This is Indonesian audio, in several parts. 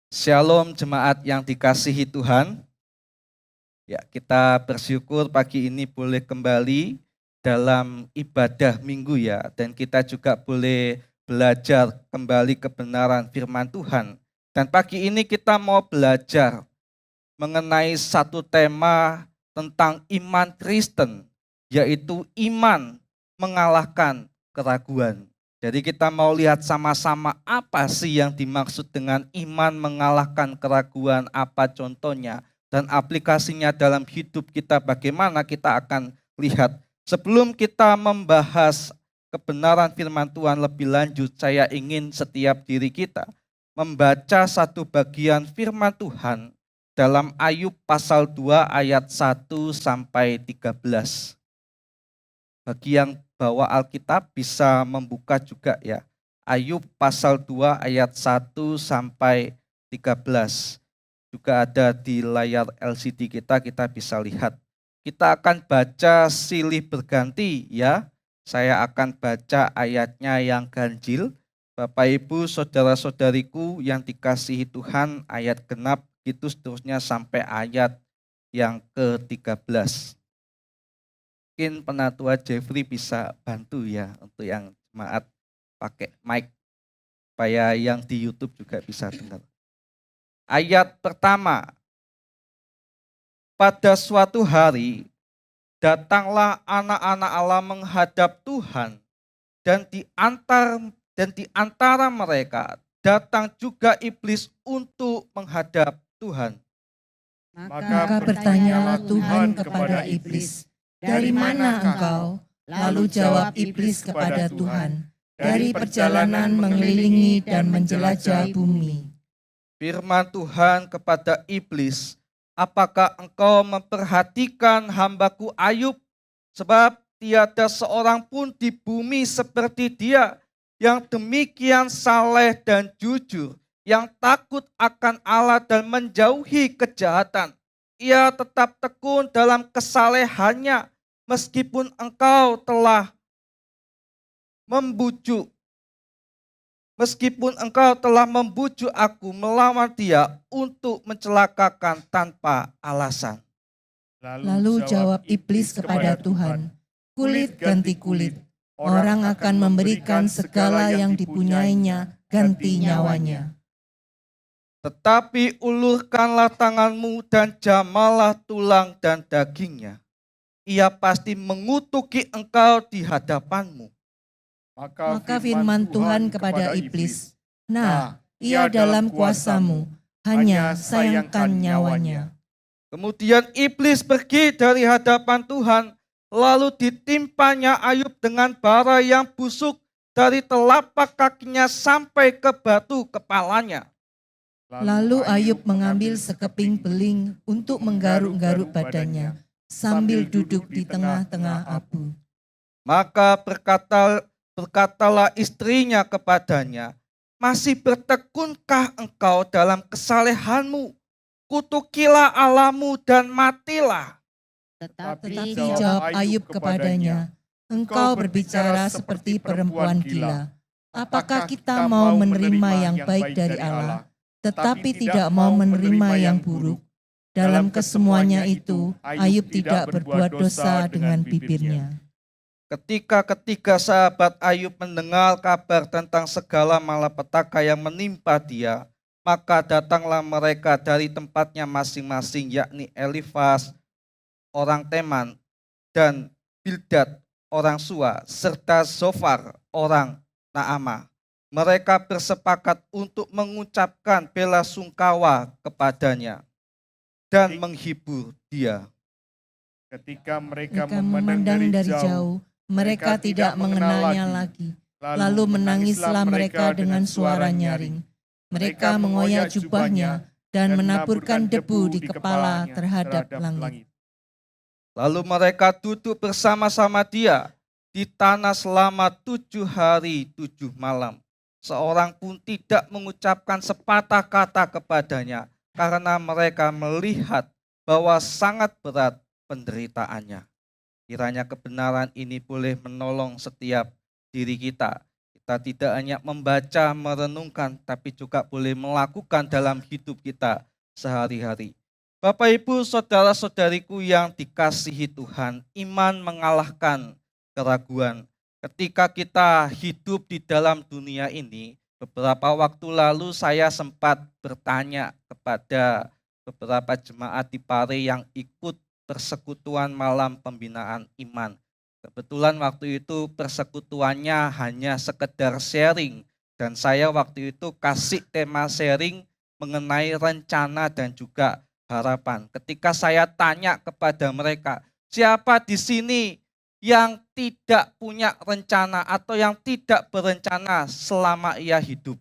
Shalom jemaat yang dikasihi Tuhan. Ya, kita bersyukur pagi ini boleh kembali dalam ibadah minggu ya. Dan kita juga boleh belajar kembali kebenaran firman Tuhan. Dan pagi ini kita mau belajar mengenai satu tema tentang iman Kristen, yaitu iman mengalahkan keraguan. Jadi kita mau lihat sama-sama apa sih yang dimaksud dengan iman mengalahkan keraguan, apa contohnya, dan aplikasinya dalam hidup kita bagaimana kita akan lihat. Sebelum kita membahas kebenaran firman Tuhan lebih lanjut, saya ingin setiap diri kita membaca satu bagian firman Tuhan dalam Ayub pasal 2 ayat 1 sampai 13. Bagi yang bawa Alkitab bisa membuka juga ya. Ayub pasal 2 ayat 1 sampai 13. Juga ada di layar LCD kita bisa lihat. Kita akan baca silih berganti ya. Saya akan baca ayatnya yang ganjil. Bapak Ibu, saudara-saudariku yang dikasihi Tuhan, ayat genap itu seterusnya sampai ayat yang ke-13. Mungkin penatua Jeffrey bisa bantu ya untuk yang jemaat pakai mic supaya yang di YouTube juga bisa dengar. Ayat pertama. Pada suatu hari datanglah anak-anak Allah menghadap Tuhan dan di antara mereka datang juga iblis untuk menghadap Tuhan. Maka bertanyalah Tuhan kepada iblis, "Dari mana engkau?" Lalu jawab iblis kepada Tuhan, "Dari perjalanan mengelilingi dan menjelajah bumi." Firman Tuhan kepada iblis, "Apakah engkau memperhatikan hambaku Ayub? Sebab tiada seorang pun di bumi seperti dia, yang demikian saleh dan jujur, yang takut akan Allah dan menjauhi kejahatan. Ia tetap tekun dalam kesalehannya, meskipun engkau telah membujuk aku melawan dia untuk mencelakakan tanpa alasan." Lalu jawab iblis kepada Tuhan, "Kulit ganti kulit, orang akan memberikan segala yang dipunyainya ganti nyawanya. Tetapi ulurkanlah tanganmu dan jamalah tulang dan dagingnya. Ia pasti mengutuki engkau di hadapanmu." Maka firman Tuhan kepada iblis, "Nah, ia dalam kuasamu, hanya sayangkan nyawanya." Kemudian iblis pergi dari hadapan Tuhan, lalu ditimpanya Ayub dengan bara yang busuk dari telapak kakinya sampai ke batu kepalanya. Lalu Ayub mengambil sekeping beling untuk menggaruk-garuk badannya, sambil duduk di tengah-tengah abu. Maka berkatalah istrinya kepadanya, "Masih bertekunkah engkau dalam kesalehanmu? Kutukilah Allahmu dan matilah." Tetapi jawab Ayub kepadanya, "Engkau berbicara seperti perempuan gila. Apakah kita mau menerima yang baik dari Allah, tetapi tidak mau menerima yang buruk?" Dalam kesemuanya itu, Ayub tidak berbuat dosa dengan bibirnya. Ketika ketiga sahabat Ayub mendengar kabar tentang segala malapetaka yang menimpa dia, maka datanglah mereka dari tempatnya masing-masing, yakni Elifas orang Teman dan Bildad orang Sua serta Zofar orang Naamah. Mereka bersepakat untuk mengucapkan bela sungkawa kepadanya dan menghibur dia. Ketika mereka memandang dari jauh, mereka tidak mengenalnya lagi. Lalu menangislah mereka dengan suara nyaring. Mereka mengoyak jubahnya dan menaburkan debu di kepala terhadap langit. Lalu mereka duduk bersama-sama dia di tanah selama 7 hari 7 malam. Seorang pun tidak mengucapkan sepatah kata kepadanya, karena mereka melihat bahwa sangat berat penderitaannya. Kiranya kebenaran ini boleh menolong setiap diri kita. Kita tidak hanya membaca, merenungkan, tapi juga boleh melakukan dalam hidup kita sehari-hari. Bapak Ibu, saudara-saudariku yang dikasihi Tuhan, iman mengalahkan keraguan. Ketika kita hidup di dalam dunia ini, beberapa waktu lalu saya sempat bertanya kepada beberapa jemaat di Pare yang ikut persekutuan malam pembinaan iman. Kebetulan waktu itu persekutuannya hanya sekedar sharing, dan saya waktu itu kasih tema sharing mengenai rencana dan juga harapan. Ketika saya tanya kepada mereka, siapa di sini yang tidak punya rencana atau yang tidak berencana selama ia hidup?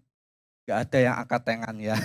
Gak ada yang angkat tangan ya.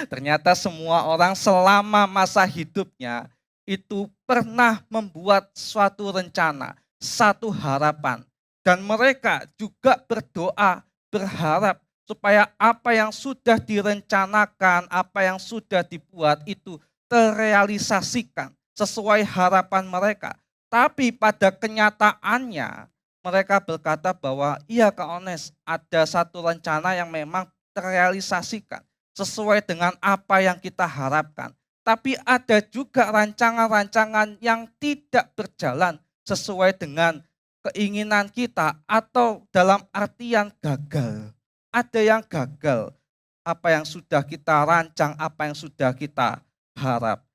Ternyata semua orang selama masa hidupnya itu pernah membuat suatu rencana, satu harapan. Dan mereka juga berdoa, berharap supaya apa yang sudah direncanakan, apa yang sudah dibuat itu terrealisasikan sesuai harapan mereka. Tapi pada kenyataannya mereka berkata bahwa iya Kak Ones, ada satu rencana yang memang terrealisasikan sesuai dengan apa yang kita harapkan. Tapi ada juga rancangan-rancangan yang tidak berjalan sesuai dengan keinginan kita atau dalam artian gagal. Ada yang gagal, apa yang sudah kita rancang, apa yang sudah kita harap.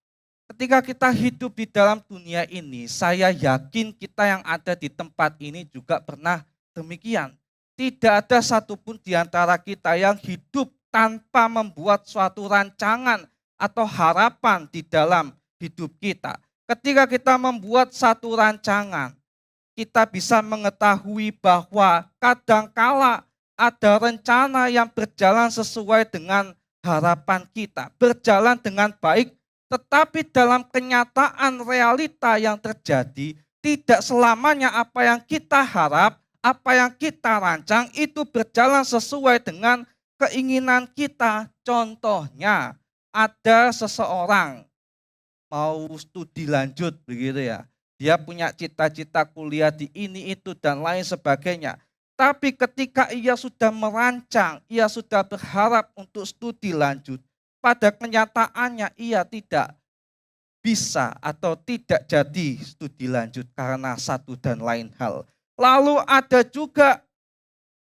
Ketika kita hidup di dalam dunia ini, saya yakin kita yang ada di tempat ini juga pernah demikian. Tidak ada satupun di antara kita yang hidup tanpa membuat suatu rancangan atau harapan di dalam hidup kita. Ketika kita membuat satu rancangan, kita bisa mengetahui bahwa kadangkala ada rencana yang berjalan sesuai dengan harapan kita, berjalan dengan baik, tetapi dalam kenyataan realita yang terjadi, tidak selamanya apa yang kita harap, apa yang kita rancang itu berjalan sesuai dengan keinginan kita. Contohnya, ada seseorang mau studi lanjut begitu ya. Dia punya cita-cita kuliah di ini, itu, dan lain sebagainya. Tapi ketika ia sudah merancang, ia sudah berharap untuk studi lanjut, pada kenyataannya ia tidak bisa atau tidak jadi studi lanjut karena satu dan lain hal. Lalu ada juga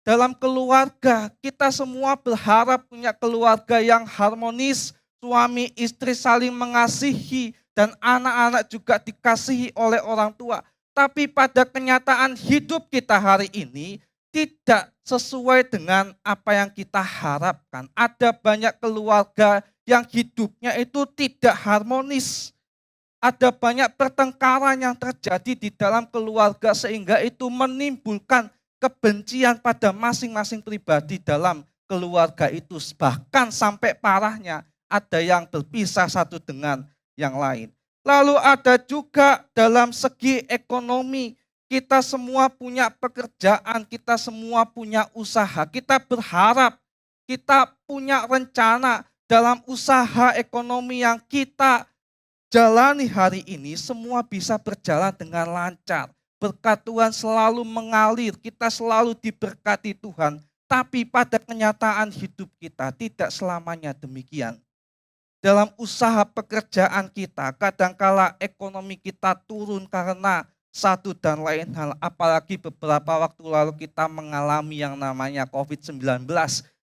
dalam keluarga, kita semua berharap punya keluarga yang harmonis, suami istri saling mengasihi, dan anak-anak juga dikasihi oleh orang tua. Tapi pada kenyataan hidup kita hari ini tidak sesuai dengan apa yang kita harapkan. Ada banyak keluarga yang hidupnya itu tidak harmonis. Ada banyak pertengkaran yang terjadi di dalam keluarga sehingga itu menimbulkan kebencian pada masing-masing pribadi dalam keluarga itu. Bahkan sampai parahnya ada yang berpisah satu dengan yang lain. Lalu ada juga dalam segi ekonomi, kita semua punya pekerjaan, kita semua punya usaha, kita berharap, kita punya rencana dalam usaha ekonomi yang kita jalani hari ini, semua bisa berjalan dengan lancar. Berkat Tuhan selalu mengalir, kita selalu diberkati Tuhan, tapi pada kenyataan hidup kita tidak selamanya demikian. Dalam usaha pekerjaan kita, kadangkala ekonomi kita turun karena satu dan lain hal. Apalagi beberapa waktu lalu kita mengalami yang namanya COVID-19,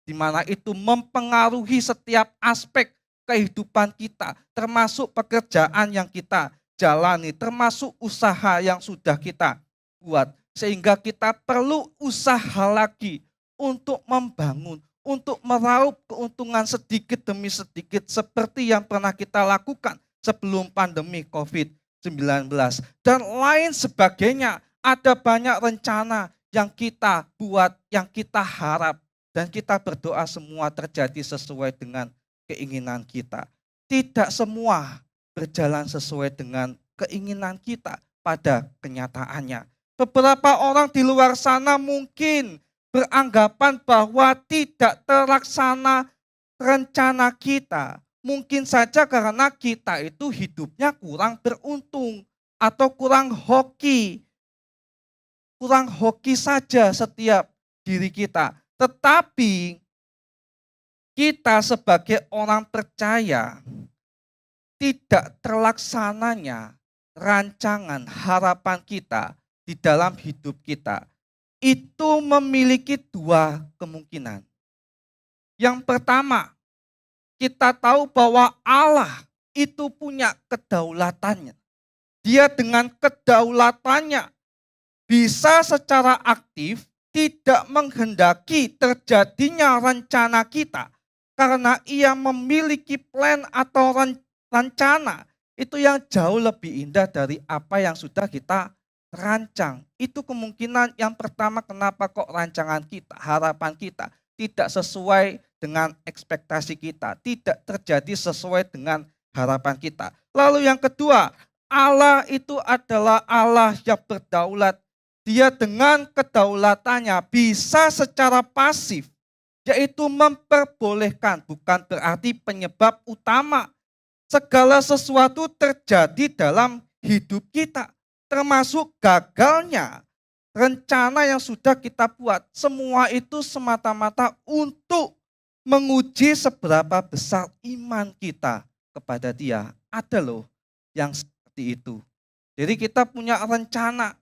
di mana itu mempengaruhi setiap aspek kehidupan kita, termasuk pekerjaan yang kita jalani, termasuk usaha yang sudah kita buat. Sehingga kita perlu usaha lagi untuk membangun, untuk meraup keuntungan sedikit demi sedikit seperti yang pernah kita lakukan sebelum pandemi COVID-19. Dan lain sebagainya, ada banyak rencana yang kita buat, yang kita harap, dan kita berdoa semua terjadi sesuai dengan keinginan kita. Tidak semua berjalan sesuai dengan keinginan kita pada kenyataannya. Beberapa orang di luar sana mungkin beranggapan bahwa tidak terlaksana rencana kita. Mungkin saja karena kita itu hidupnya kurang beruntung atau kurang hoki. Kurang hoki saja setiap diri kita. Tetapi kita sebagai orang percaya, tidak terlaksananya rancangan harapan kita di dalam hidup kita itu memiliki dua kemungkinan. Yang pertama, kita tahu bahwa Allah itu punya kedaulatannya. Dia dengan kedaulatannya bisa secara aktif tidak menghendaki terjadinya rencana kita. Karena ia memiliki plan atau rencana itu yang jauh lebih indah dari apa yang sudah kita rancang. Itu kemungkinan yang pertama kenapa kok rancangan kita, harapan kita tidak sesuai dengan ekspektasi kita, tidak terjadi sesuai dengan harapan kita. Lalu yang kedua, Allah itu adalah Allah yang berdaulat. Dia dengan kedaulatannya bisa secara pasif, yaitu memperbolehkan, bukan berarti penyebab utama. Segala sesuatu terjadi dalam hidup kita, termasuk gagalnya rencana yang sudah kita buat. Semua itu semata-mata untuk menguji seberapa besar iman kita kepada Dia. Ada loh yang seperti itu. Jadi kita punya rencana,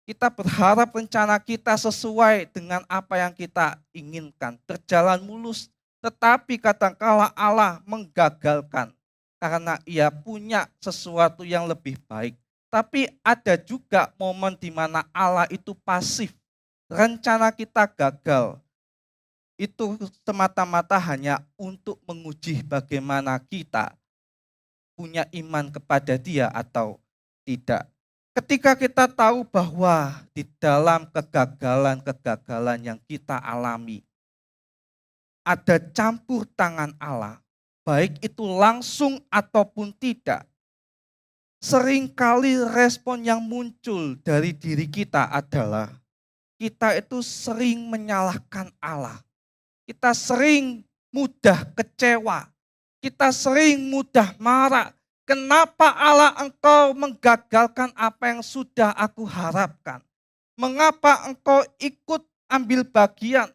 kita berharap rencana kita sesuai dengan apa yang kita inginkan, berjalan mulus. Tetapi kadangkala Allah menggagalkan karena ia punya sesuatu yang lebih baik. Tapi ada juga momen di mana Allah itu pasif. Rencana kita gagal. Itu semata-mata hanya untuk menguji bagaimana kita punya iman kepada Dia atau tidak. Ketika kita tahu bahwa di dalam kegagalan-kegagalan yang kita alami, ada campur tangan Allah, baik itu langsung ataupun tidak. Seringkali respon yang muncul dari diri kita adalah kita itu sering menyalahkan Allah. Kita sering mudah kecewa. Kita sering mudah marah. Kenapa Allah engkau menggagalkan apa yang sudah aku harapkan? Mengapa engkau ikut ambil bagian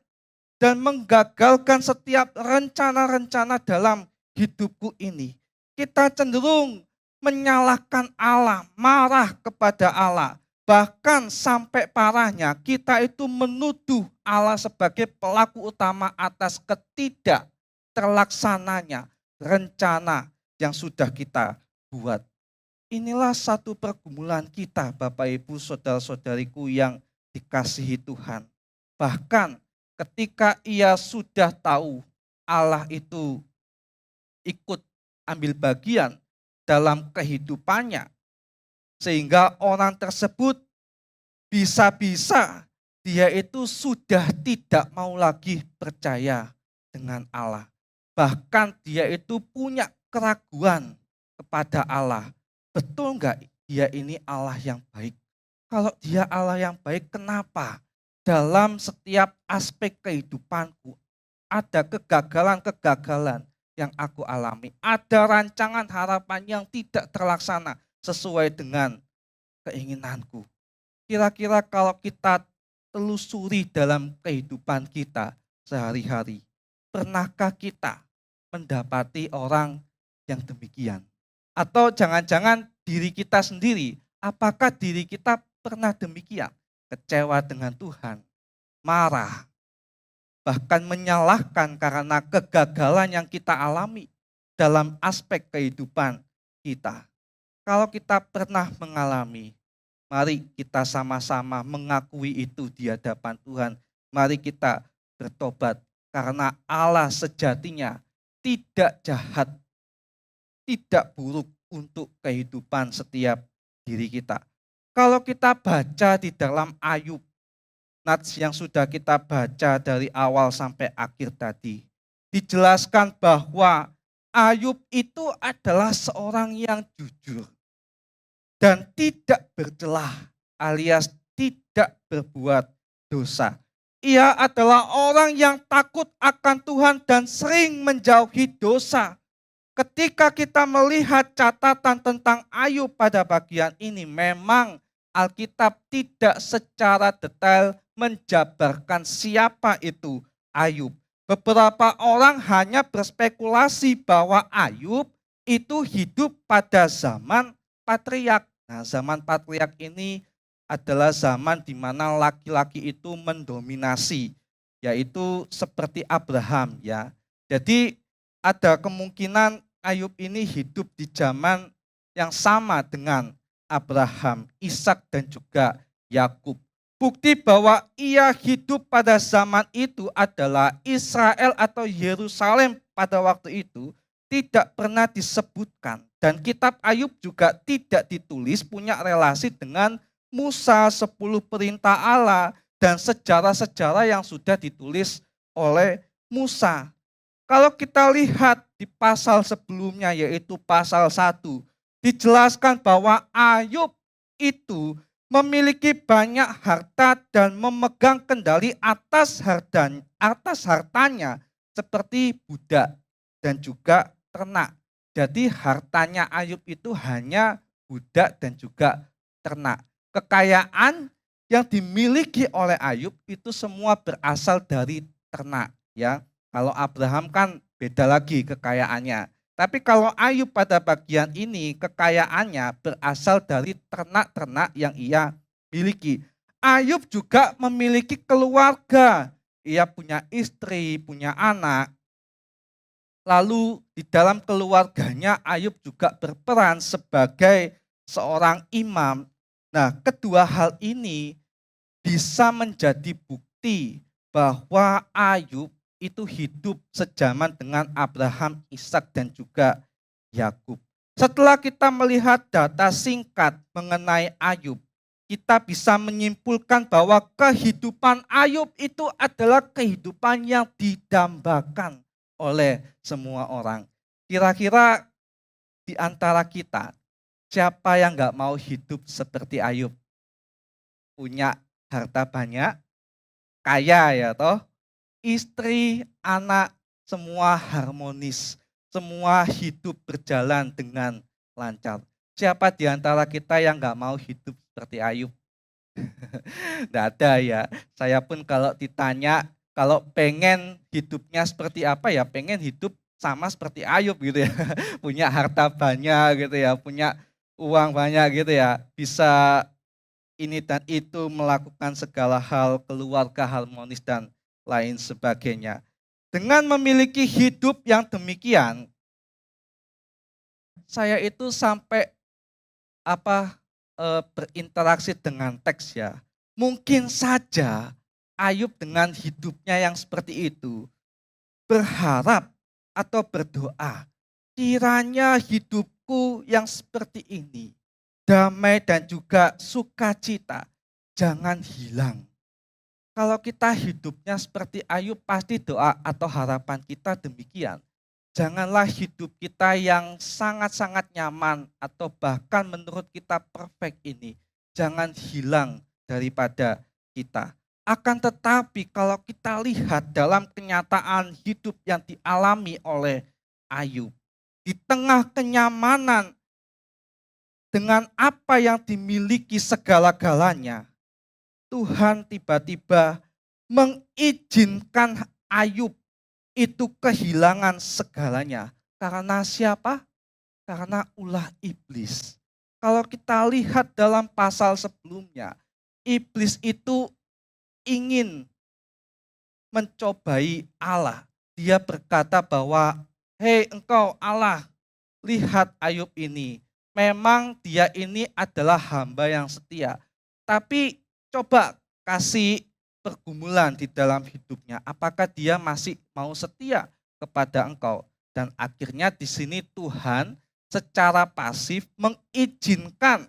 dan menggagalkan setiap rencana-rencana dalam hidupku ini? Kita cenderung menyalahkan Allah, marah kepada Allah. Bahkan sampai parahnya kita itu menuduh Allah sebagai pelaku utama atas ketidak terlaksananya rencana yang sudah kita buat. Inilah satu pergumulan kita Bapak Ibu saudara-saudariku yang dikasihi Tuhan. Bahkan ketika ia sudah tahu Allah itu ikut ambil bagian dalam kehidupannya, sehingga orang tersebut bisa-bisa dia itu sudah tidak mau lagi percaya dengan Allah. Bahkan dia itu punya keraguan kepada Allah. Betul enggak dia ini Allah yang baik? Kalau dia Allah yang baik, kenapa dalam setiap aspek kehidupanku ada kegagalan-kegagalan yang aku alami? Ada rancangan harapan yang tidak terlaksana sesuai dengan keinginanku. Kira-kira kalau kita telusuri dalam kehidupan kita sehari-hari, pernahkah kita mendapati orang yang demikian? Atau jangan-jangan diri kita sendiri, apakah diri kita pernah demikian? Kecewa dengan Tuhan, marah, bahkan menyalahkan karena kegagalan yang kita alami dalam aspek kehidupan kita. Kalau kita pernah mengalami, mari kita sama-sama mengakui itu di hadapan Tuhan. Mari kita bertobat karena Allah sejatinya tidak jahat, tidak buruk untuk kehidupan setiap diri kita. Kalau kita baca di dalam Ayub, nats yang sudah kita baca dari awal sampai akhir tadi, dijelaskan bahwa Ayub itu adalah seorang yang jujur dan tidak bercelah alias tidak berbuat dosa. Ia adalah orang yang takut akan Tuhan dan sering menjauhi dosa. Ketika kita melihat catatan tentang Ayub pada bagian ini, memang Alkitab tidak secara detail menjabarkan siapa itu Ayub. Beberapa orang hanya berspekulasi bahwa Ayub itu hidup pada zaman patriark. Nah, zaman patriark ini adalah zaman di mana laki-laki itu mendominasi, yaitu seperti Abraham ya. Jadi ada kemungkinan Ayub ini hidup di zaman yang sama dengan Abraham, Ishak dan juga Yakub. Bukti bahwa ia hidup pada zaman itu adalah Israel atau Yerusalem pada waktu itu tidak pernah disebutkan. Dan kitab Ayub juga tidak ditulis punya relasi dengan Musa, 10 perintah Allah, dan sejarah-sejarah yang sudah ditulis oleh Musa. Kalau kita lihat di pasal sebelumnya yaitu pasal 1, dijelaskan bahwa Ayub itu memiliki banyak harta dan memegang kendali atas hartanya seperti budak dan juga ternak. Jadi hartanya Ayub itu hanya budak dan juga ternak. Kekayaan yang dimiliki oleh Ayub itu semua berasal dari ternak ya. Kalau Abraham kan beda lagi kekayaannya. Tapi kalau Ayub pada bagian ini kekayaannya berasal dari ternak-ternak yang ia miliki. Ayub juga memiliki keluarga. Ia punya istri, punya anak. Lalu di dalam keluarganya Ayub juga berperan sebagai seorang imam. Nah, kedua hal ini bisa menjadi bukti bahwa Ayub itu hidup sejaman dengan Abraham, Ishak dan juga Yakub. Setelah kita melihat data singkat mengenai Ayub, kita bisa menyimpulkan bahwa kehidupan Ayub itu adalah kehidupan yang didambakan oleh semua orang. Kira-kira di antara kita, siapa yang gak mau hidup seperti Ayub? Punya harta banyak, kaya ya toh, istri, anak, semua harmonis, semua hidup berjalan dengan lancar. Siapa di antara kita yang gak mau hidup seperti Ayub? Tidak ada ya. Saya pun kalau ditanya, kalau pengen hidupnya seperti apa ya, pengen hidup sama seperti Ayub gitu ya. Punya harta banyak gitu ya, punya uang banyak gitu ya. Bisa ini dan itu, melakukan segala hal, keluarga harmonis dan lain sebagainya. Dengan memiliki hidup yang demikian, saya itu sampai berinteraksi dengan teks ya. Mungkin saja Ayub dengan hidupnya yang seperti itu berharap atau berdoa, kiranya hidupku yang seperti ini, damai dan juga sukacita, jangan hilang. Kalau kita hidupnya seperti Ayub, pasti doa atau harapan kita demikian. Janganlah hidup kita yang sangat-sangat nyaman atau bahkan menurut kita perfect ini, jangan hilang daripada kita. Akan tetapi kalau kita lihat dalam kenyataan hidup yang dialami oleh Ayub, di tengah kenyamanan dengan apa yang dimiliki segala-galanya, Tuhan tiba-tiba mengizinkan Ayub itu kehilangan segalanya. Karena siapa? Karena ulah iblis. Kalau kita lihat dalam pasal sebelumnya, iblis itu ingin mencobai Allah. Dia berkata bahwa, hei engkau Allah, lihat Ayub ini. Memang dia ini adalah hamba yang setia. Tapi coba kasih pergumulan di dalam hidupnya. Apakah dia masih mau setia kepada engkau? Dan akhirnya di sini Tuhan secara pasif mengizinkan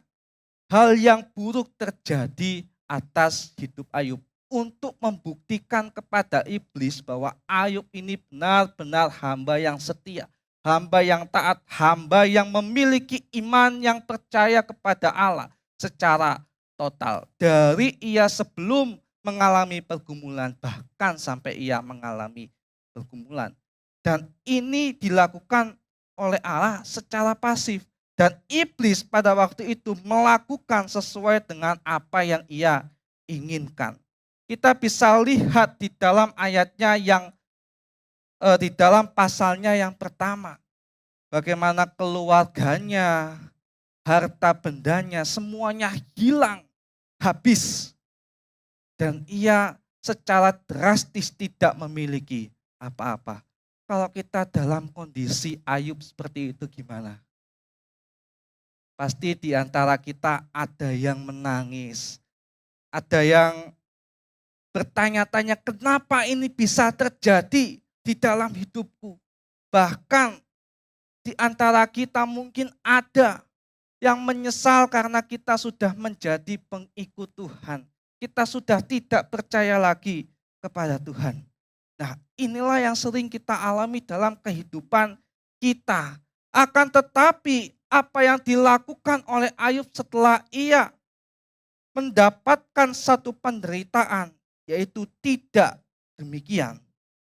hal yang buruk terjadi atas hidup Ayub untuk membuktikan kepada iblis bahwa Ayub ini benar-benar hamba yang setia, hamba yang taat, hamba yang memiliki iman yang percaya kepada Allah secara total. Dari ia sebelum mengalami pergumulan, bahkan sampai ia mengalami pergumulan. Dan ini dilakukan oleh Allah secara pasif. Dan iblis pada waktu itu melakukan sesuai dengan apa yang ia inginkan. kita bisa lihat di dalam ayatnya di dalam pasalnya yang pertama. Bagaimana keluarganya, harta bendanya, semuanya hilang, habis. Dan ia secara drastis tidak memiliki apa-apa. Kalau kita dalam kondisi Ayub seperti itu gimana? Pasti di antara kita ada yang menangis, ada yang bertanya-tanya kenapa ini bisa terjadi di dalam hidupku. Bahkan di antara kita mungkin ada yang menyesal karena kita sudah menjadi pengikut Tuhan. Kita sudah tidak percaya lagi kepada Tuhan. Nah, inilah yang sering kita alami dalam kehidupan kita. Akan tetapi apa yang dilakukan oleh Ayub setelah ia mendapatkan satu penderitaan, yaitu tidak demikian.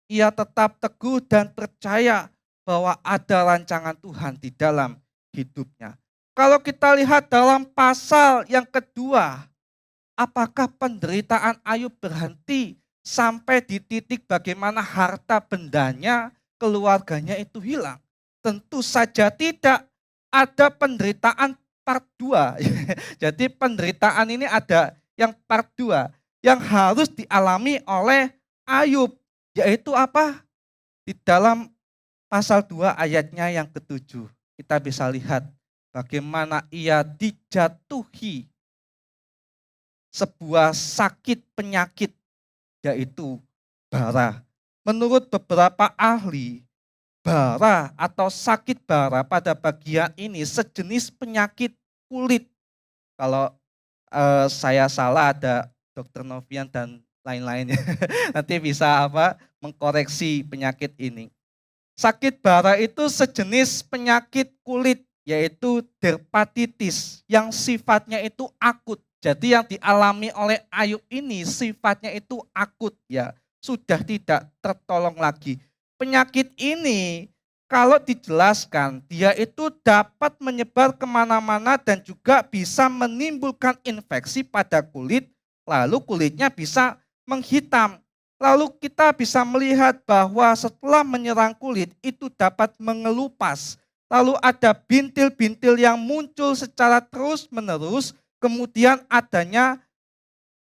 Ia tetap teguh dan percaya bahwa ada rancangan Tuhan di dalam hidupnya. Kalau kita lihat dalam pasal yang kedua, apakah penderitaan Ayub berhenti sampai di titik bagaimana harta bendanya, keluarganya itu hilang? Tentu saja tidak. Ada penderitaan part 2. Jadi penderitaan ini ada yang part 2 yang harus dialami oleh Ayub. Yaitu apa? Di dalam pasal 2 ayatnya yang ke-7. Kita bisa lihat bagaimana ia dijatuhi sebuah sakit penyakit, yaitu bara. Menurut beberapa ahli, bara atau sakit bara pada bagian ini sejenis penyakit kulit. Kalau saya salah ada Dr. Novian dan lain-lainnya. Nanti bisa mengkoreksi penyakit ini. Sakit bara itu sejenis penyakit kulit, yaitu dermatitis yang sifatnya itu akut. Jadi yang dialami oleh Ayub ini sifatnya itu akut, ya, sudah tidak tertolong lagi. Penyakit ini kalau dijelaskan dia itu dapat menyebar kemana-mana dan juga bisa menimbulkan infeksi pada kulit, lalu kulitnya bisa menghitam. Lalu kita bisa melihat bahwa setelah menyerang kulit itu dapat mengelupas. Lalu ada bintil-bintil yang muncul secara terus-menerus, kemudian adanya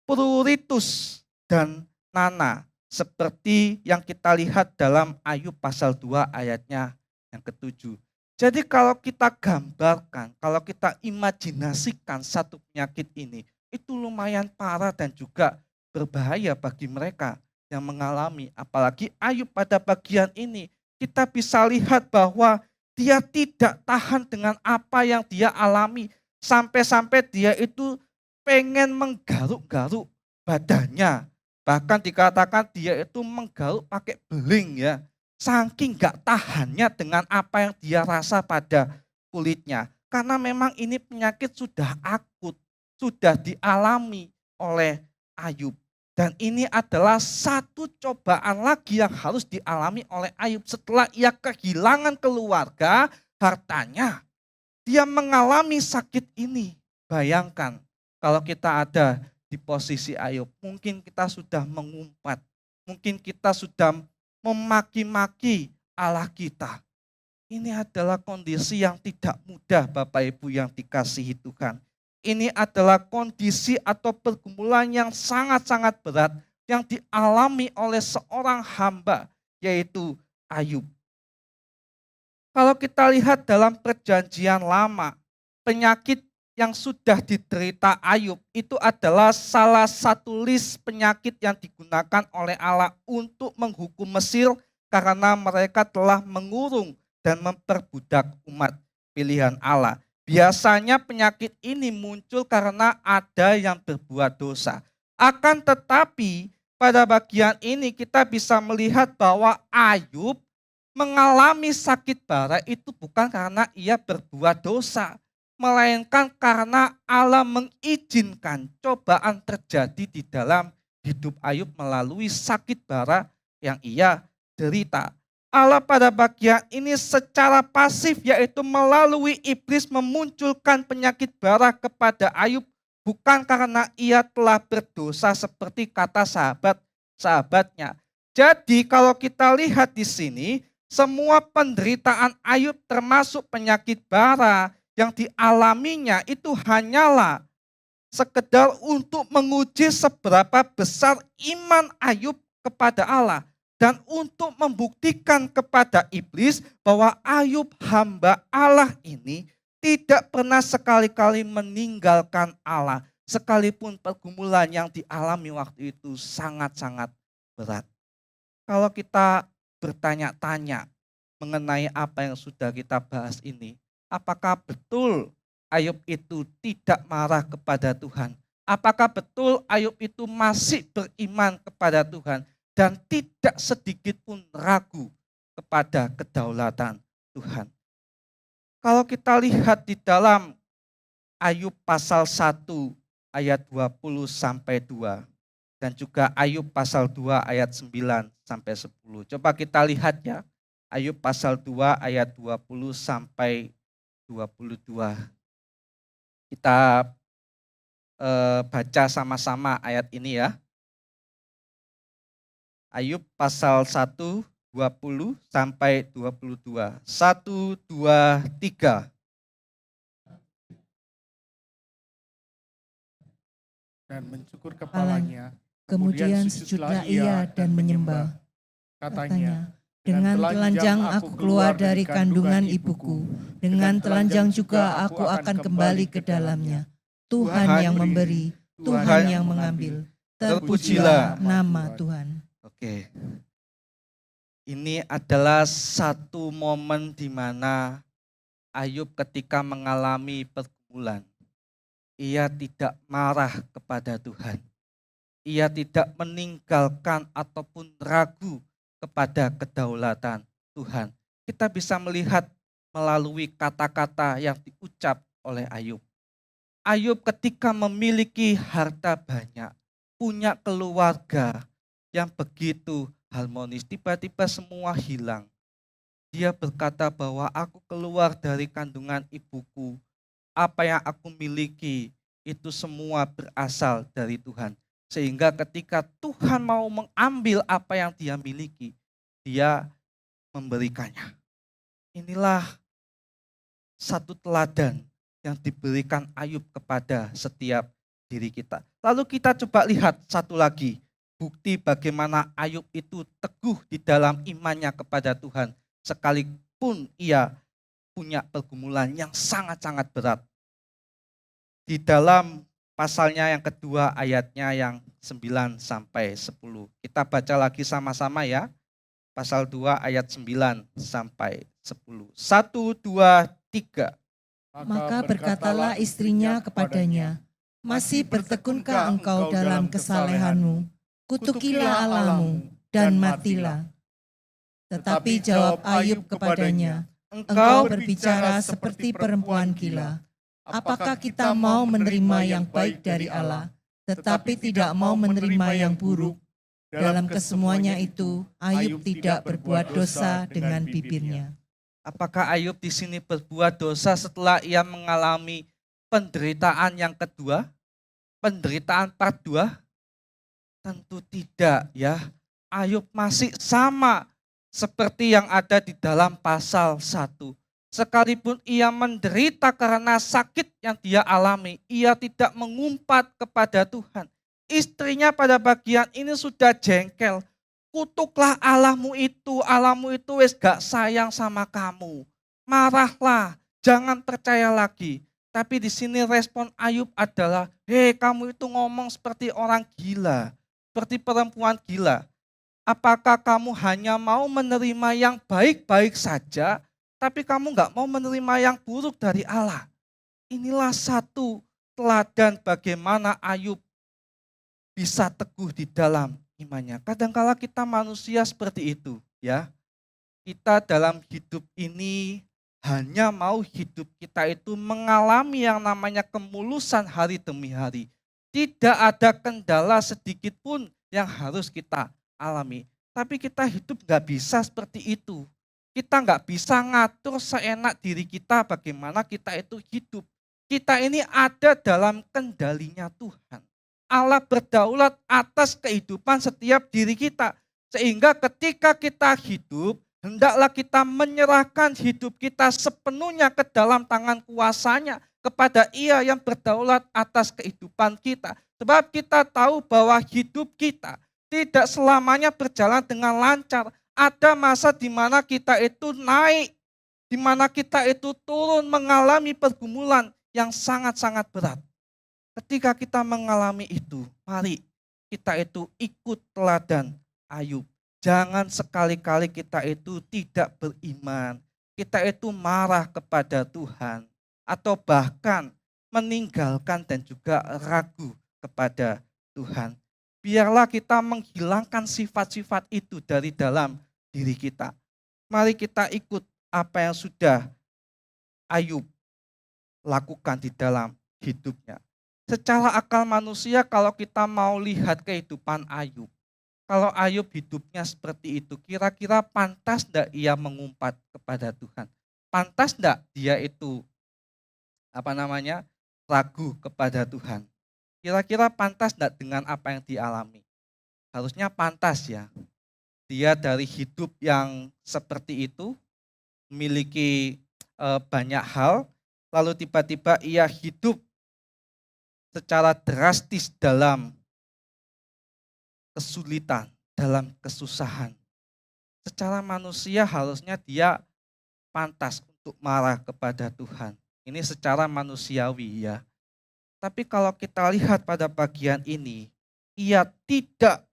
pruritus dan nanah. Seperti yang kita lihat dalam Ayub pasal 2 ayatnya yang ke-7. Jadi kalau kita gambarkan, kalau kita imajinasikan satu penyakit ini, itu lumayan parah dan juga berbahaya bagi mereka yang mengalami. Apalagi Ayub pada bagian ini, kita bisa lihat bahwa dia tidak tahan dengan apa yang dia alami. Sampai-sampai dia itu pengen menggaruk-garuk badannya. Bahkan dikatakan dia itu menggaruk pakai beling, ya. Saking gak tahannya dengan apa yang dia rasa pada kulitnya. Karena memang ini penyakit sudah akut, sudah dialami oleh Ayub. Dan ini adalah satu cobaan lagi yang harus dialami oleh Ayub setelah ia kehilangan keluarga, hartanya. Dia mengalami sakit ini. Bayangkan kalau kita ada di posisi Ayub, mungkin kita sudah mengumpat, mungkin kita sudah memaki-maki Allah kita. Ini adalah kondisi yang tidak mudah Bapak Ibu yang dikasihi Tuhan. Ini adalah kondisi atau pergumulan yang sangat-sangat berat yang dialami oleh seorang hamba, yaitu Ayub. Kalau kita lihat dalam perjanjian lama, penyakit yang sudah diderita Ayub itu adalah salah satu list penyakit yang digunakan oleh Allah untuk menghukum Mesir karena mereka telah mengurung dan memperbudak umat pilihan Allah. Biasanya penyakit ini muncul karena ada yang berbuat dosa. Akan tetapi pada bagian ini kita bisa melihat bahwa Ayub mengalami sakit bara itu bukan karena ia berbuat dosa, melainkan karena Allah mengizinkan cobaan terjadi di dalam hidup Ayub melalui sakit bara yang ia derita. Allah pada bagian ini secara pasif, yaitu melalui iblis memunculkan penyakit bara kepada Ayub bukan karena ia telah berdosa seperti kata sahabatnya. Jadi kalau kita lihat di sini, semua penderitaan Ayub termasuk penyakit bara yang dialaminya itu hanyalah sekedar untuk menguji seberapa besar iman Ayub kepada Allah dan untuk membuktikan kepada iblis bahwa Ayub hamba Allah ini tidak pernah sekali-kali meninggalkan Allah sekalipun pergumulan yang dialami waktu itu sangat-sangat berat. Kalau kita bertanya-tanya mengenai apa yang sudah kita bahas ini, apakah betul Ayub itu tidak marah kepada Tuhan? Apakah betul Ayub itu masih beriman kepada Tuhan dan tidak sedikit pun ragu kepada kedaulatan Tuhan? Kalau kita lihat di dalam Ayub pasal 1 ayat 20 sampai 2 dan juga Ayub pasal 2 ayat 9 sampai 10. Coba kita lihat ya. Ayub pasal 2 ayat 20 sampai 22. Kita baca sama-sama ayat ini ya. Ayub pasal 1, 20 sampai 22. 1, 2, 3. Dan mencukur kepalanya. Kemudian sujudlah ia dan menyembah. Katanya, dengan telanjang aku keluar dari kandungan ibuku. Dengan telanjang juga aku akan kembali ke dalamnya. Tuhan yang memberi, Tuhan yang mengambil. Terpujilah nama Tuhan. Oke. Ini adalah satu momen di mana Ayub ketika mengalami pergumulan, ia tidak marah kepada Tuhan. Ia tidak meninggalkan ataupun ragu kepada kedaulatan Tuhan. Kita bisa melihat melalui kata-kata yang diucap oleh Ayub. Ayub ketika memiliki harta banyak, punya keluarga yang begitu harmonis, tiba-tiba semua hilang. Dia berkata bahwa aku keluar dari kandungan ibuku. Apa yang aku miliki itu semua berasal dari Tuhan. Sehingga ketika Tuhan mau mengambil apa yang dia miliki, dia memberikannya. Inilah satu teladan yang diberikan Ayub kepada setiap diri kita. Lalu kita coba lihat satu lagi, bukti bagaimana Ayub itu teguh di dalam imannya kepada Tuhan, sekalipun ia punya pergumulan yang sangat-sangat berat. Di dalam pasalnya yang kedua ayatnya yang 9 sampai 10. Kita baca lagi sama-sama ya. Pasal 2 ayat 9 sampai 10. 1, 2, 3. Maka berkatalah istrinya kepadanya, masih bertekunkah engkau dalam kesalehanmu? Kutukilah Allahmu dan matilah. Tetapi jawab Ayub kepadanya, engkau berbicara seperti perempuan gila. Apakah kita mau menerima yang baik dari Allah, tetapi tidak mau menerima yang buruk? Dalam kesemuanya itu, Ayub tidak berbuat dosa dengan bibirnya. Apakah Ayub di sini berbuat dosa setelah ia mengalami penderitaan yang kedua? Penderitaan part 2? Tentu tidak ya. Ayub masih sama seperti yang ada di dalam pasal 1. Sekalipun ia menderita karena sakit yang dia alami, ia tidak mengumpat kepada Tuhan. Istrinya pada bagian ini sudah jengkel. Kutuklah Allahmu itu wis gak sayang sama kamu. Marahlah, jangan percaya lagi. Tapi di sini respon Ayub adalah, hei kamu itu ngomong seperti orang gila, seperti perempuan gila. Apakah kamu hanya mau menerima yang baik-baik saja, tapi kamu gak mau menerima yang buruk dari Allah? Inilah satu teladan bagaimana Ayub bisa teguh di dalam imannya. Kadangkala kita manusia seperti itu ya. Kita dalam hidup ini hanya mau hidup kita itu mengalami yang namanya kemulusan hari demi hari. Tidak ada kendala sedikit pun yang harus kita alami. Tapi kita hidup gak bisa seperti itu. Kita gak bisa ngatur seenak diri kita bagaimana kita itu hidup. kita ini ada dalam kendalinya Tuhan. Allah berdaulat atas kehidupan setiap diri kita. Sehingga ketika kita hidup, hendaklah kita menyerahkan hidup kita sepenuhnya ke dalam tangan kuasa-Nya, kepada Ia yang berdaulat atas kehidupan kita. Sebab kita tahu bahwa hidup kita tidak selamanya berjalan dengan lancar. Ada masa di mana kita itu naik, di mana kita itu turun mengalami pergumulan yang sangat-sangat berat. Ketika kita mengalami itu, mari kita itu ikut teladan Ayub. Jangan sekali-kali kita itu tidak beriman. Kita itu marah kepada Tuhan. Atau bahkan meninggalkan dan juga ragu kepada Tuhan. Biarlah kita menghilangkan sifat-sifat itu dari dalam diri kita. Mari kita ikut apa yang sudah Ayub lakukan di dalam hidupnya. Secara akal manusia kalau kita mau lihat kehidupan Ayub, kalau Ayub hidupnya seperti itu, kira-kira pantas enggak ia mengumpat kepada Tuhan? Pantas enggak dia itu ragu kepada Tuhan? Kira-kira pantas enggak dengan apa yang dialami? Harusnya pantas ya. Dia dari hidup yang seperti itu, memiliki banyak hal, lalu tiba-tiba ia hidup secara drastis dalam kesulitan, dalam kesusahan. Secara manusia harusnya dia pantas untuk marah kepada Tuhan. Ini secara manusiawi ya. Tapi kalau kita lihat pada bagian ini, ia tidak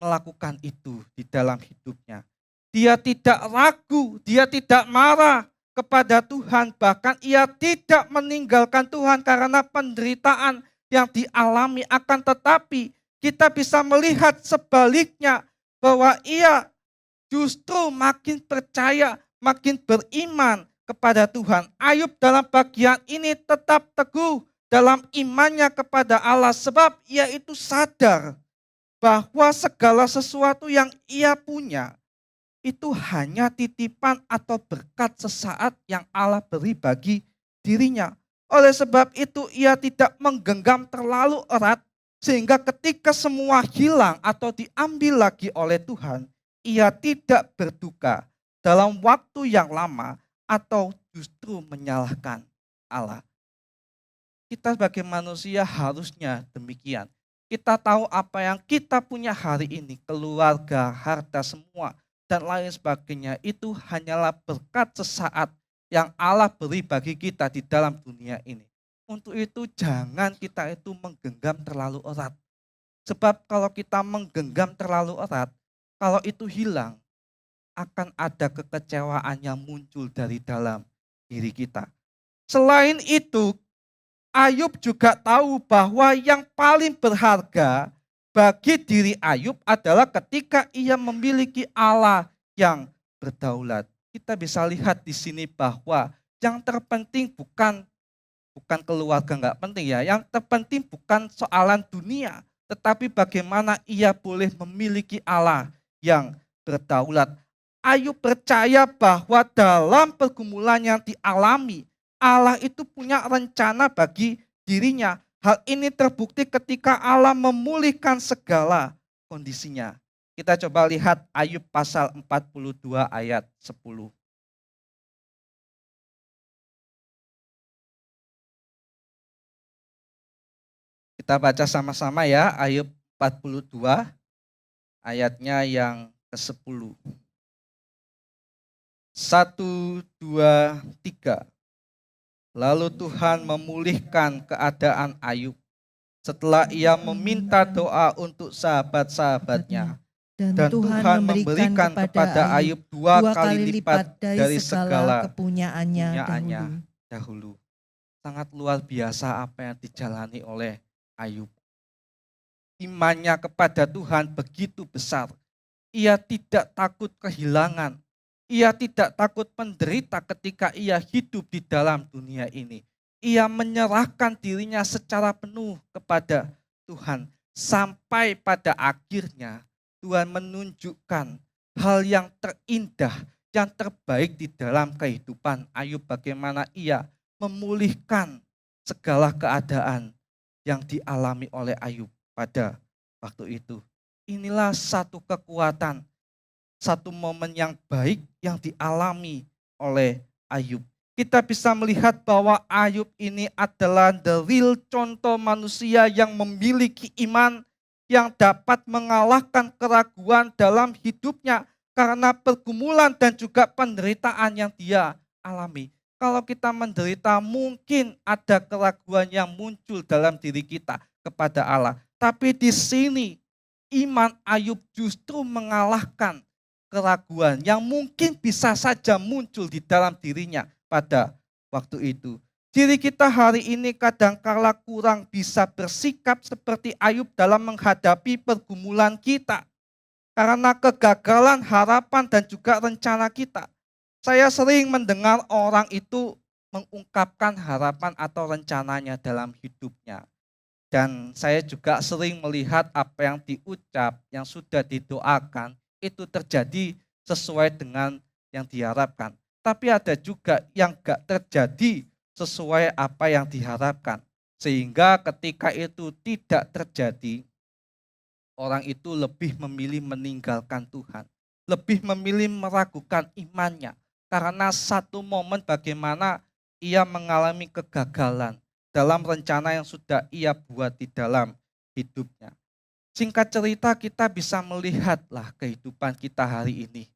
melakukan itu di dalam hidupnya. Dia tidak ragu, dia tidak marah kepada Tuhan, bahkan ia tidak meninggalkan Tuhan karena penderitaan yang dialami. Akan tetapi kita bisa melihat sebaliknya bahwa ia justru makin percaya, makin beriman kepada Tuhan. Ayub dalam bagian ini tetap teguh dalam imannya kepada Allah, sebab ia itu sadar bahwa segala sesuatu yang ia punya itu hanya titipan atau berkat sesaat yang Allah beri bagi dirinya. Oleh sebab itu ia tidak menggenggam terlalu erat, sehingga ketika semua hilang atau diambil lagi oleh Tuhan, ia tidak berduka dalam waktu yang lama atau justru menyalahkan Allah. Kita sebagai manusia harusnya demikian. Kita tahu apa yang kita punya hari ini, keluarga, harta semua, dan lain sebagainya, itu hanyalah berkat sesaat yang Allah beri bagi kita di dalam dunia ini. Untuk itu jangan kita itu menggenggam terlalu erat. Sebab kalau kita menggenggam terlalu erat, kalau itu hilang, akan ada kekecewaan yang muncul dari dalam diri kita. Selain itu, Ayub juga tahu bahwa yang paling berharga bagi diri Ayub adalah ketika ia memiliki Allah yang berdaulat. Kita bisa lihat di sini bahwa yang terpenting bukan keluarga, enggak penting ya. Yang terpenting bukan soalan dunia, tetapi bagaimana ia boleh memiliki Allah yang berdaulat. Ayub percaya bahwa dalam pergumulan yang dialami, Allah itu punya rencana bagi dirinya. Hal ini terbukti ketika Allah memulihkan segala kondisinya. Kita coba lihat Ayub pasal 42 ayat 10. Kita baca sama-sama ya, Ayub 42 ayatnya yang ke-10. 1, 2, 3. Lalu Tuhan memulihkan keadaan Ayub setelah ia meminta doa untuk sahabat-sahabatnya. Dan Tuhan memberikan kepada Ayub 2 kali lipat dari segala kepunyaannya dahulu. Sangat luar biasa apa yang dijalani oleh Ayub. Imannya kepada Tuhan begitu besar. Ia tidak takut kehilangan. Ia tidak takut menderita ketika ia hidup di dalam dunia ini. Ia menyerahkan dirinya secara penuh kepada Tuhan. Sampai pada akhirnya Tuhan menunjukkan hal yang terindah, yang terbaik di dalam kehidupan Ayub. Bagaimana ia memulihkan segala keadaan yang dialami oleh Ayub pada waktu itu. Inilah satu kekuatan, satu momen yang baik yang dialami oleh Ayub. Kita bisa melihat bahwa Ayub ini adalah the real contoh manusia yang memiliki iman yang dapat mengalahkan keraguan dalam hidupnya karena pergumulan dan juga penderitaan yang dia alami. Kalau kita menderita, mungkin ada keraguan yang muncul dalam diri kita kepada Allah. Tapi di sini iman Ayub justru mengalahkan keraguan yang mungkin bisa saja muncul di dalam dirinya pada waktu itu. Diri kita hari ini kadangkala kurang bisa bersikap seperti Ayub dalam menghadapi pergumulan kita. Karena kegagalan harapan dan juga rencana kita. Saya sering mendengar orang itu mengungkapkan harapan atau rencananya dalam hidupnya. Dan saya juga sering melihat apa yang diucap, yang sudah didoakan, itu terjadi sesuai dengan yang diharapkan. Tapi ada juga yang gak terjadi sesuai apa yang diharapkan. Sehingga ketika itu tidak terjadi, orang itu lebih memilih meninggalkan Tuhan. Lebih memilih meragukan imannya. Karena satu momen bagaimana ia mengalami kegagalan dalam rencana yang sudah ia buat di dalam hidupnya. Singkat cerita kita bisa melihatlah kehidupan kita hari ini.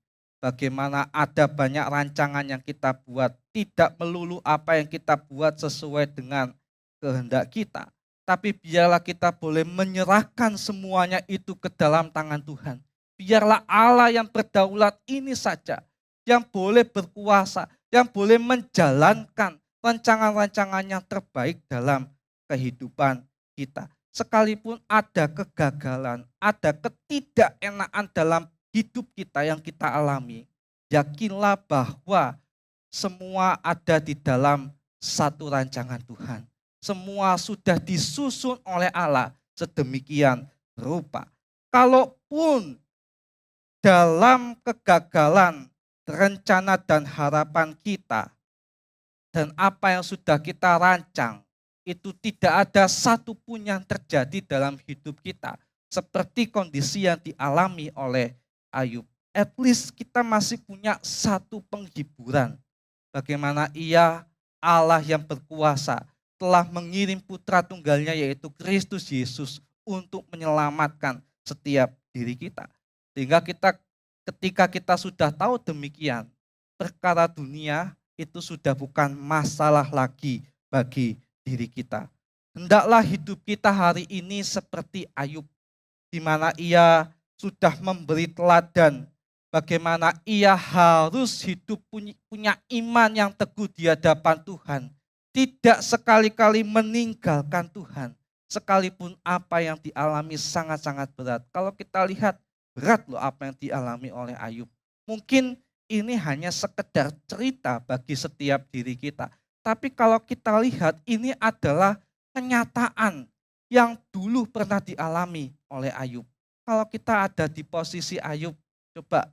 Bagaimana ada banyak rancangan yang kita buat, tidak melulu apa yang kita buat sesuai dengan kehendak kita. Tapi biarlah kita boleh menyerahkan semuanya itu ke dalam tangan Tuhan. Biarlah Allah yang berdaulat ini saja, yang boleh berkuasa, yang boleh menjalankan rancangan-rancangan yang terbaik dalam kehidupan kita. Sekalipun ada kegagalan, ada ketidakenaan dalam hidup kita yang kita alami, yakinlah bahwa semua ada di dalam satu rancangan Tuhan. Semua sudah disusun oleh Allah sedemikian rupa. Kalaupun dalam kegagalan, rencana dan harapan kita, dan apa yang sudah kita rancang, itu tidak ada satupun yang terjadi dalam hidup kita. Seperti kondisi yang dialami oleh Ayub. At least kita masih punya satu penghiburan. Bagaimana ia, Allah yang berkuasa, telah mengirim putra tunggalnya yaitu Kristus Yesus untuk menyelamatkan setiap diri kita. Sehingga ketika kita sudah tahu demikian, perkara dunia itu sudah bukan masalah lagi bagi diri kita. Hendaklah hidup kita hari ini seperti Ayub, di mana ia sudah memberi teladan bagaimana ia harus hidup punya iman yang teguh di hadapan Tuhan. Tidak sekali-kali meninggalkan Tuhan, sekalipun apa yang dialami sangat-sangat berat. Kalau kita lihat, berat loh apa yang dialami oleh Ayub. Mungkin ini hanya sekedar cerita bagi setiap diri kita. Tapi kalau kita lihat, ini adalah kenyataan yang dulu pernah dialami oleh Ayub. Kalau kita ada di posisi Ayub, coba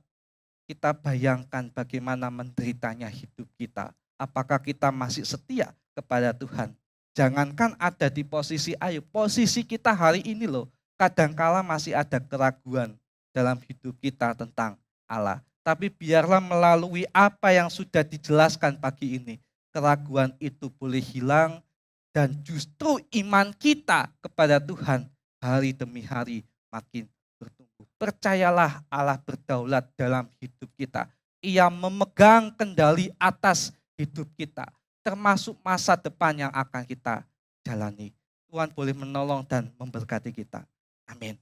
kita bayangkan bagaimana menderitanya hidup kita. Apakah kita masih setia kepada Tuhan? Jangankan ada di posisi Ayub, posisi kita hari ini loh, kadangkala masih ada keraguan dalam hidup kita tentang Allah. Tapi biarlah melalui apa yang sudah dijelaskan pagi ini, keraguan itu boleh hilang dan justru iman kita kepada Tuhan hari demi hari makin bertumbuh. Percayalah Allah berdaulat dalam hidup kita. Ia memegang kendali atas hidup kita, termasuk masa depan yang akan kita jalani. Tuhan boleh menolong dan memberkati kita. Amin.